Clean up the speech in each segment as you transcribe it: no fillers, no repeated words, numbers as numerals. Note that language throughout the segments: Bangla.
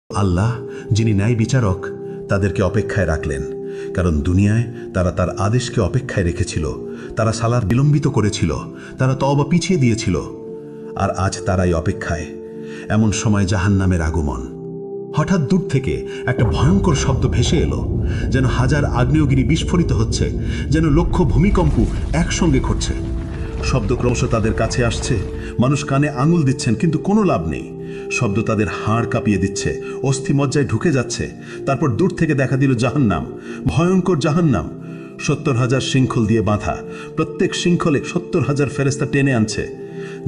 আল্লাহ যিনি ন্যায় বিচারক তাদেরকে অপেক্ষায় রাখলেন, কারণ দুনিয়ায় তারা তার আদেশকে অপেক্ষায় রেখেছিল, তারা সালাত বিলম্বিত করেছিল, তারা তওবা পিছিয়ে দিয়েছিল, আর আজ তারাই অপেক্ষায়। এমন সময় জাহান্নামের আগমন। হঠাৎ দূর থেকে একটা ভয়ঙ্কর শব্দ ভেসে এলো, যেন হাজার আগ্নেয়গিরি বিস্ফোরিত হচ্ছে, যেন লক্ষ ভূমিকম্প একসঙ্গে ঘটছে। শব্দ ক্রমশ তাদের কাছে আসছে, মানুষ কানে আঙুল দিচ্ছেন কিন্তু কোনো লাভ নেই। শব্দ তাদের হাড় কাঁপিয়ে দিচ্ছে, অস্থিমজ্জায় ঢুকে যাচ্ছে। তারপর দূর থেকে দেখা দিল জাহান্নাম, ভয়ঙ্কর জাহান্নাম। ৭০,০০০ শৃঙ্খল দিয়ে বাঁধা, প্রত্যেক শৃঙ্খলে ৭০,০০০ ফেরেস্তা টেনে আনছে।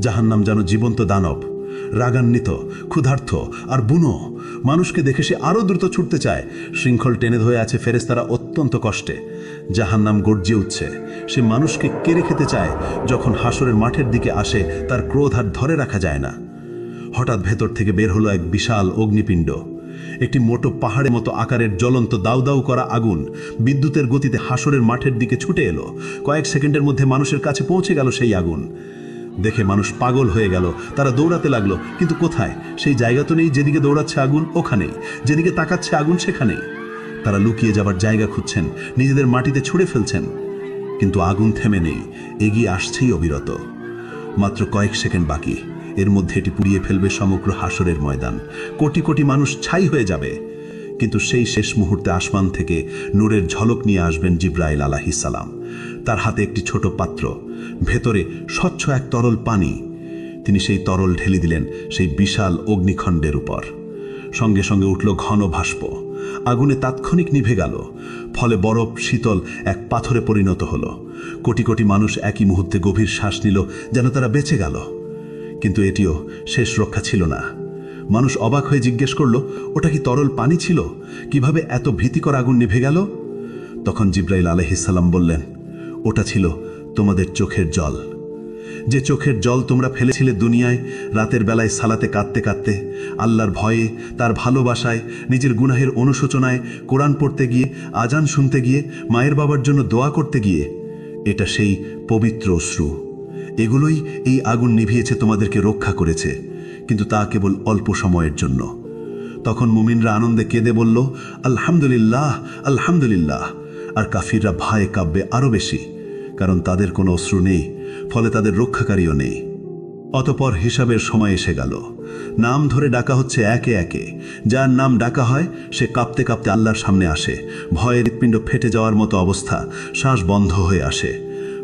জাহান্নাম যেন জীবন্ত দানব, রাগান্বিত, ক্ষুধার্ত আর বুনো। মানুষকে দেখে সে আরও দ্রুত ছুটতে চায়। শৃঙ্খল টেনে ধরে আছে ফেরেস্তারা অত্যন্ত কষ্টে। জাহান্নাম গর্জে উঠছে, সে মানুষকে কেড়ে খেতে চায়। যখন হাসরের মাঠের দিকে আসে, তার ক্রোধ আর ধরে রাখা যায় না। হঠাৎ ভেতর থেকে বের হলো এক বিশাল অগ্নিপিণ্ড, একটি মোটো পাহাড়ের মতো আকারের জ্বলন্ত দাউ দাউ করা আগুন বিদ্যুতের গতিতে হাসরের মাঠের দিকে ছুটে এলো। কয়েক সেকেন্ডের মধ্যে মানুষের কাছে পৌঁছে গেল সেই আগুন। দেখে মানুষ পাগল হয়ে গেল, তারা দৌড়াতে লাগলো, কিন্তু কোথায়? সেই জায়গা তো নেই যেদিকে দৌড়াচ্ছে আগুন ওখানেই, যেদিকে তাকাচ্ছে আগুন সেখানেই। তারা লুকিয়ে যাবার জায়গা খুঁজছেন, নিজেদের মাটিতে ছুঁড়ে ফেলছেন, কিন্তু আগুন থেমে নেই, এগিয়ে আসছেই অবিরত। মাত্র কয়েক সেকেন্ড বাকি, এর মধ্যে এটি পুড়িয়ে ফেলবে সমগ্র হাসরের ময়দান। কোটি কোটি মানুষ ছাই হয়ে যাবে। কিন্তু সেই শেষ মুহূর্তে আসমান থেকে নূরের ঝলক নিয়ে আসবেন জিবরাইল আলাইহিস সালাম। তার হাতে একটি ছোট পাত্র, ভেতরে স্বচ্ছ এক তরল পানি। তিনি সেই তরল ঢেলে দিলেন সেই বিশাল অগ্নিখণ্ডের উপর। সঙ্গে সঙ্গে উঠল ঘন ভাস্প, আগুনে তাৎক্ষণিক নিভে গেল। ফলে বরফ শীতল এক পাথরে পরিণত হলো। কোটি কোটি মানুষ একই মুহূর্তে গভীর শ্বাস নিল, যেন তারা বেঁচে গেল। কিন্তু এটিও শেষ রক্ষা ছিল না। মানুষ অবাক হয়ে জিজ্ঞেস করল, ওটা কি তরল পানি ছিল? কিভাবে এত ভীতিকর আগুন নিভে গেল? তখন জিবরাইল আলাইহিস সালাম বললেন, ওটা ছিল তোমাদের চোখের জল। যে চোখের জল তোমরা ফেলেছিলে দুনিয়ায়, রাতের বেলায় সালাতে কাঁদতে কাঁদতে, আল্লাহর ভয়ে, তার ভালোবাসায়, নিজের গুনাহের অনুশোচনায়, কোরআন পড়তে গিয়ে, আজান শুনতে গিয়ে, মায়ের বাবার জন্য দোয়া করতে গিয়ে। এটা সেই পবিত্র অশ্রু। এগুলোই এই আগুন নিভিয়েছে, তোমাদেরকে রক্ষা করেছে, কিন্তু তা কেবল অল্প সময়ের জন্য। তখন মুমিনরা আনন্দে কেঁদে বলল, আলহামদুলিল্লাহ, আলহামদুলিল্লাহ। আর কাফিররা ভয়ে কাঁপবে আরও বেশি, কারণ তাদের কোনো অশ্রু নেই, ফলে তাদের রক্ষাকারীও নেই। অতপর হিসাবের সময় এসে গেল। নাম ধরে ডাকা হচ্ছে একে একে। যার নাম ডাকা হয় সে কাঁপতে কাঁপতে আল্লাহর সামনে আসে। ভয়ে হৃৎপিণ্ড ফেটে যাওয়ার মতো অবস্থা, শ্বাস বন্ধ হয়ে আসে।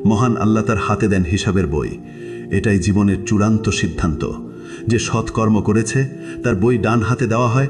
মহান আল্লাহ তার হাতে দেন হিসাবের বই। এটাই জীবনের চূড়ান্ত সিদ্ধান্ত। যে সৎকর্ম করেছে তার বই ডান হাতে দেওয়া হয়,